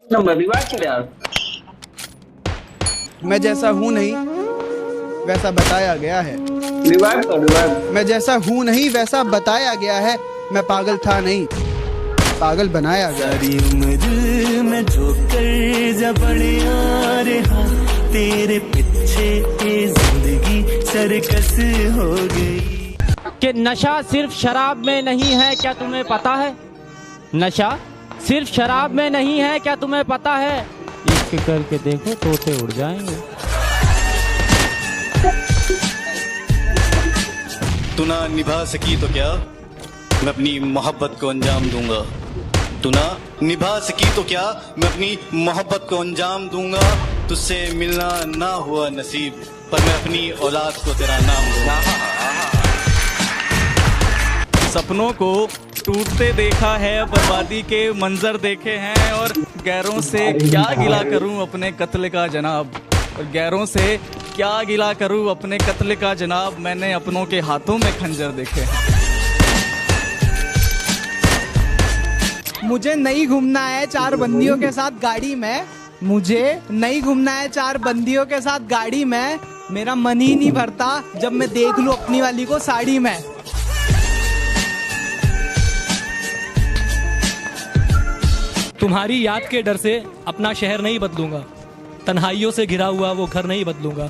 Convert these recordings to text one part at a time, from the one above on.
Number revive कर यार। मैं जैसा हूँ नहीं वैसा बताया गया है। रिवाइव कर रिवाइव। मैं जैसा हूँ नहीं वैसा बताया गया है। मैं पागल था नहीं, पागल बनाया गया। सारी उम्र में ठोकर जब पड़े रहा तेरे पीछे ये जिंदगी सर्कस हो गई। कि नशा सिर्फ शराब में नहीं है, क्या तुम्हें पता है? नशा सिर्फ शराब में नहीं है, क्या तुम्हें पता है? इश्क करके देखो तोते उड़ जाएंगे। तू ना निभा सकी तो क्या मैं अपनी मोहब्बत को अंजाम दूंगा। तू ना निभा सकी तो क्या मैं अपनी मोहब्बत को अंजाम दूंगा। तुझसे मिलना ना हुआ नसीब पर मैं अपनी औलाद को तेरा नाम दूंगा। सपनों को टूटते देखा है, बर्बादी के मंजर देखे हैं और गैरों से क्या गिला करूं अपने कत्ल का जनाब। और गैरों से क्या गिला करूं अपने कत्ल का जनाब। मैंने अपनों के हाथों में खंजर देखे हैं। मुझे नहीं घूमना है चार बंदियों के साथ गाड़ी में। मुझे नहीं घूमना है चार बंदियों के साथ गाड़ी में। मेरा मन ही नहीं भरता जब मैं देख लूं अपनी वाली को साड़ी में। तुम्हारी याद के डर से अपना शहर नहीं बदलूंगा। तन्हाइयों से घिरा हुआ वो घर नहीं बदलूंगा।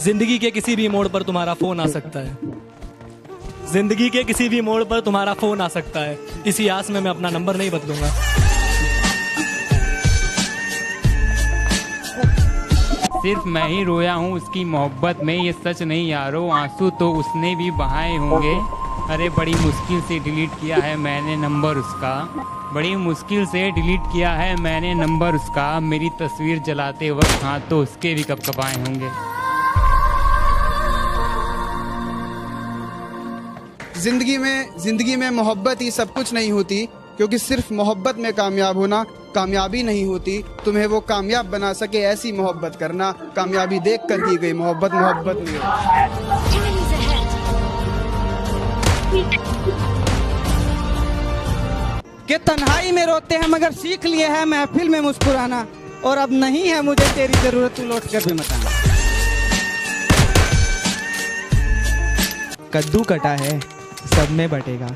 जिंदगी के किसी भी मोड़ पर तुम्हारा फोन आ सकता है। जिंदगी के किसी भी मोड़ पर तुम्हारा फोन आ सकता है। इसी आस में मैं अपना नंबर नहीं बदलूंगा। सिर्फ मैं ही रोया हूँ उसकी मोहब्बत में, ये सच नहीं यारो, आंसू तो उसने भी बहाए होंगे। अरे बड़ी मुश्किल से डिलीट किया है मैंने नंबर उसका। बड़ी मुश्किल से डिलीट किया है मैंने नंबर उसका। मेरी तस्वीर जलाते वक्त हाथ तो उसके भी कपकपाए होंगे। जिंदगी में मोहब्बत ही सब कुछ नहीं होती, क्योंकि सिर्फ मोहब्बत में कामयाब होना कामयाबी नहीं होती। तुम्हें वो कामयाब बना सके ऐसी मोहब्बत करना। कामयाबी देख कर की गई मोहब्बत मोहब्बत नहीं होती। कि तन्हाई में रोते हैं मगर सीख लिए हैं महफिल में मुस्कुराना। और अब नहीं है मुझे तेरी जरूरत, तू लौट कर भी मत आना। कद्दू कटा है सब में बटेगा।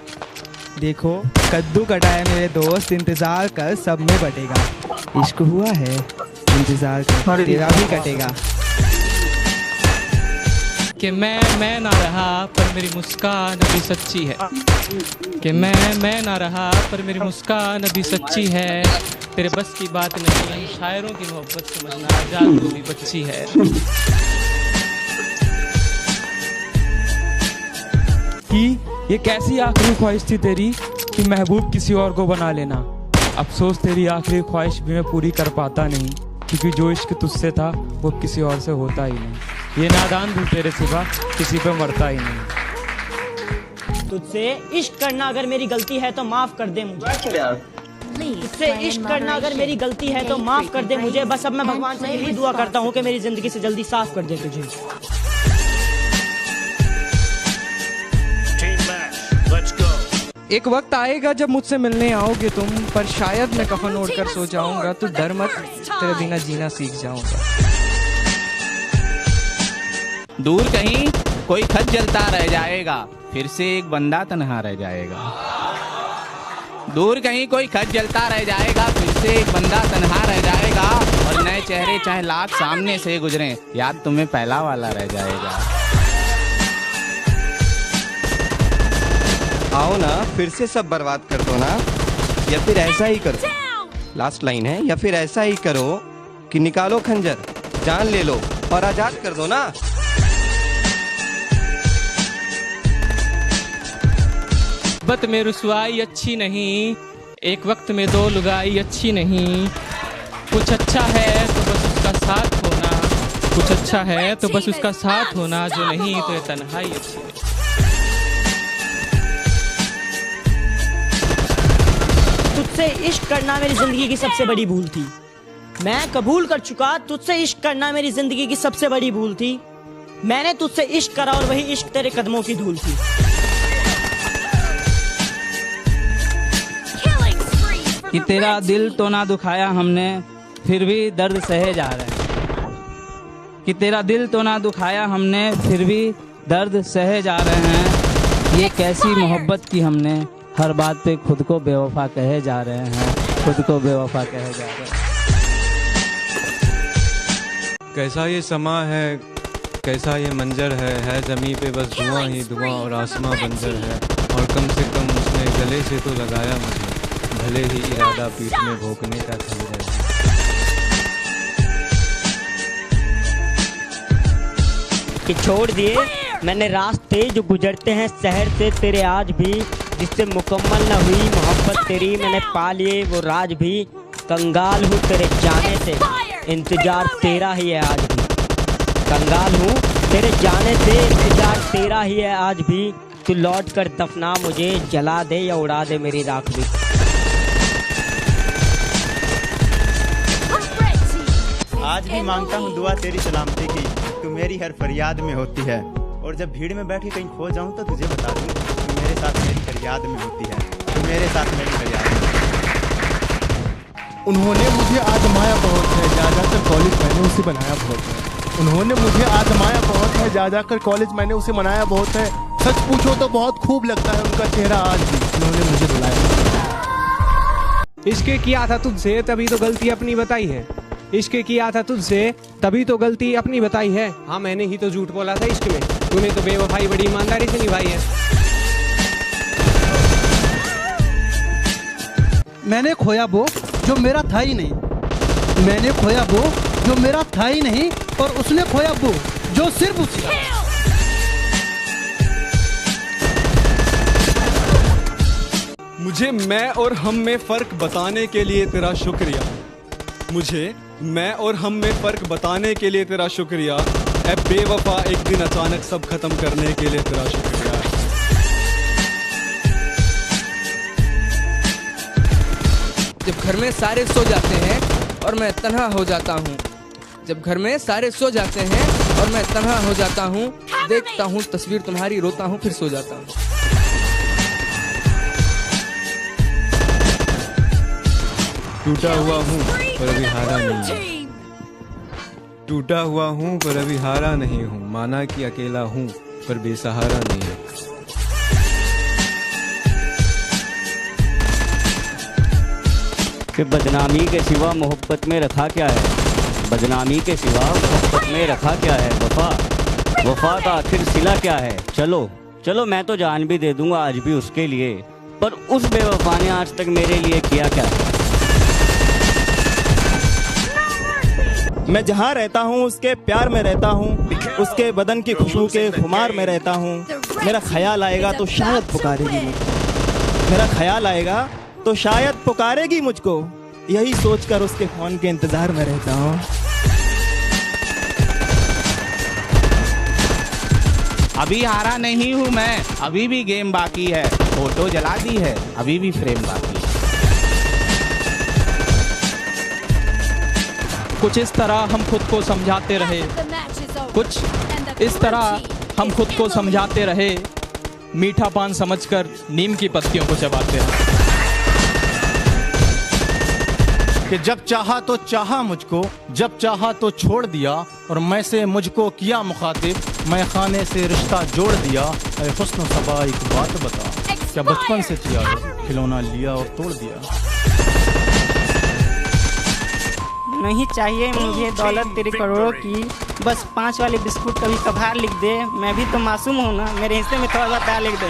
देखो कद्दू कटा है मेरे दोस्त, इंतजार कर सब में बटेगा। इश्क हुआ है इंतजार कर तेरा भी कटेगा। कि मैं ना रहा पर मेरी मुस्कान अभी सच्ची है। कि मैं ना रहा पर मेरी मुस्कान अभी सच्ची है। तेरे बस की बात नहीं, शायरों की मोहब्बत समझना, आजाद तो भी बच्ची है। कि ये कैसी आखिरी ख्वाहिश थी तेरी कि महबूब किसी और को बना लेना। अफसोस तेरी आखिरी ख्वाहिश भी मैं पूरी कर पाता नहीं, क्योंकि जो इश्क तुझसे था वो किसी और से होता ही नहीं। ये नादान दिल तेरे सिवा किसी पे मरता ही नहीं। तुझसे इश्क करना अगर मेरी गलती है तो माफ कर दे मुझे। तुझसे इश्क करना अगर मेरी गलती है तो माफ कर दे मुझे। बस अब मैं भगवान से यही दुआ करता हूँ कि मेरी जिंदगी से जल्दी साफ कर दे तुझे। एक वक्त आएगा जब मुझसे मिलने आओगे तुम, पर शायद मैं कफन ओढ़कर सो जाऊंगा। तू डर मत, तेरे बिना जीना सीख जाऊंगा। दूर कहीं कोई खत जलता रह जाएगा, फिर से एक बंदा तन्हा रह जाएगा। दूर कहीं कोई खत जलता रह जाएगा, फिर से एक बंदा तन्हा रह जाएगा। और नए चेहरे चाहे लाख सामने से गुजरे, याद तुम्हें पहला वाला रह जाएगा। आओ ना फिर से सब बर्बाद कर दो ना, या फिर ऐसा ही करो। लास्ट लाइन है, या फिर ऐसा ही करो कि निकालो खंजर, जान ले लो और आजाद कर दो ना। बत में रुसवाई अच्छी नहीं, एक वक्त में दो लुगाई अच्छी नहीं। कुछ अच्छा है तो बस उसका साथ होना, कुछ अच्छा है तो बस उसका साथ होना। जो नहीं तो ये तन्हाई अच्छी नहीं। तुझसे इश्क करना मेरी जिंदगी की सबसे बड़ी भूल थी। मैं कबूल कर चुका, तुझसे इश्क करना मेरी जिंदगी की सबसे बड़ी भूल थी। मैंने तुझसे इश्क करा और वही इश्क तेरे कदमों की धूल थी। कि तेरा दिल तो ना दुखाया हमने फिर भी दर्द सहे जा रहे हैं, कि तेरा दिल तो ना दुखाया हमने फिर भी दर्द सहे जा रहे हैं। ये कैसी मोहब्बत की हमने, हर बात पे खुद को बेवफा कहे जा रहे हैं, खुद को बेवफा कहे जा रहे हैं। कैसा ये समा है, कैसा ये मंजर है ज़मीं पे बस धुआं ही धुआं और आसमां बंजर है। और कम से कम उसने गले से तो लगाया मुझे, भले ही इरादा पीठ में भोंकने का था रहे। कि छोड़ दिए मैंने रास्ते जो गुजरते हैं शहर से तेरे आज भी, जिससे मुकम्मल न हुई मोहब्बत तेरी मैंने पा लिए वो राज भी। कंगाल हूँ तेरे जाने से, इंतजार तेरा ही है आज भी। कंगाल हूँ तेरे जाने से, इंतजार तेरा ही है आज भी। तू लौट कर दफना मुझे, जला दे या उड़ा दे मेरी राख भी। आज भी मांगता हूँ दुआ तेरी सलामती की, तू मेरी हर फरियाद में होती है। और जब भीड़ में बैठ के कहीं खो जाऊँ तो तुझे बता दूँ, तू मेरे साथ मेरी फरियाद में होती है, तू मेरे साथ मेरी फरियाद में। उन्होंने मुझे आजमाया बहुत है, जा जाकर कॉलेज मैंने उसे बनाया बहुत है। उन्होंने मुझे आजमाया बहुत है, जा जाकर कॉलेज मैंने उसे मनाया बहुत है। सच पूछो तो बहुत खूब लगता है उनका चेहरा आज भी, उन्होंने मुझे बुलाया। इश्क किया था तुझसे तभी तो गलती अपनी बताई है, इश्क किया था तुझसे तभी तो गलती अपनी बताई है। हाँ मैंने ही तो झूठ बोला था इश्क में, तूने तो बेवफाई बड़ी ईमानदारी से निभाई है। मैंने खोया वो जो मेरा था ही नहीं, मैंने खोया वो जो मेरा था ही नहीं, और उसने खोया वो जो सिर्फ उसका। मुझे मैं और हम में फर्क बताने के लिए तेरा शुक्रिया, मुझे मैं और हम में फर्क बताने के लिए तेरा शुक्रिया। ऐ बेवफा एक दिन अचानक सब खत्म करने के लिए तेरा शुक्रिया। जब घर में सारे सो जाते हैं और मैं तन्हा हो जाता हूँ, जब घर में सारे सो जाते हैं और मैं तन्हा हो जाता हूँ, देखता हूँ तस्वीर तुम्हारी, रोता हूँ फिर सो जाता हूँ। टूटा हुआ हूँ पर अभी हारा नहीं, टूटा हुआ हूँ पर अभी हारा नहीं हूँ। माना कि अकेला हूँ पर बेसहारा नहीं है। कि बदनामी के सिवा मोहब्बत में रखा क्या है, बदनामी के सिवा मोहब्बत में रखा क्या है। वफा वफा का आखिर सिला क्या है। चलो चलो मैं तो जान भी दे दूंगा आज भी उसके लिए, पर उस बेवफा ने आज तक मेरे लिए किया क्या है। मैं जहाँ रहता हूँ उसके प्यार में रहता हूँ, उसके बदन की खुशबू के खुमार में रहता हूँ। मेरा ख्याल आएगा तो शायद पुकारेगी मुझको, मेरा ख्याल आएगा तो शायद पुकारेगी मुझको, यही सोचकर उसके फोन के इंतजार में रहता हूँ। अभी हारा नहीं हूँ मैं, अभी भी गेम बाकी है। फोटो जला दी है, अभी भी फ्रेम बाकी है। कुछ इस तरह हम खुद को समझाते रहे, कुछ इस तरह हम खुद को समझाते रहे, मीठा पान समझकर नीम की पत्तियों को चबाते रहे। कि जब चाहा तो चाहा मुझको, जब चाहा तो छोड़ दिया, और मैं से मुझको किया मुखातिब, मैं खाने से रिश्ता जोड़ दिया। ऐ हुस्न सबा एक बात बता, क्या बचपन से किया खिलौना लिया और तोड़ दिया। नहीं चाहिए मुझे दौलत तेरे करोड़ों की, बस 5 वाले बिस्कुट कभी कभार लिख दे। मैं भी तो मासूम हूँ ना, मेरे हिस्से में थोड़ा सा प्यार लिख दे।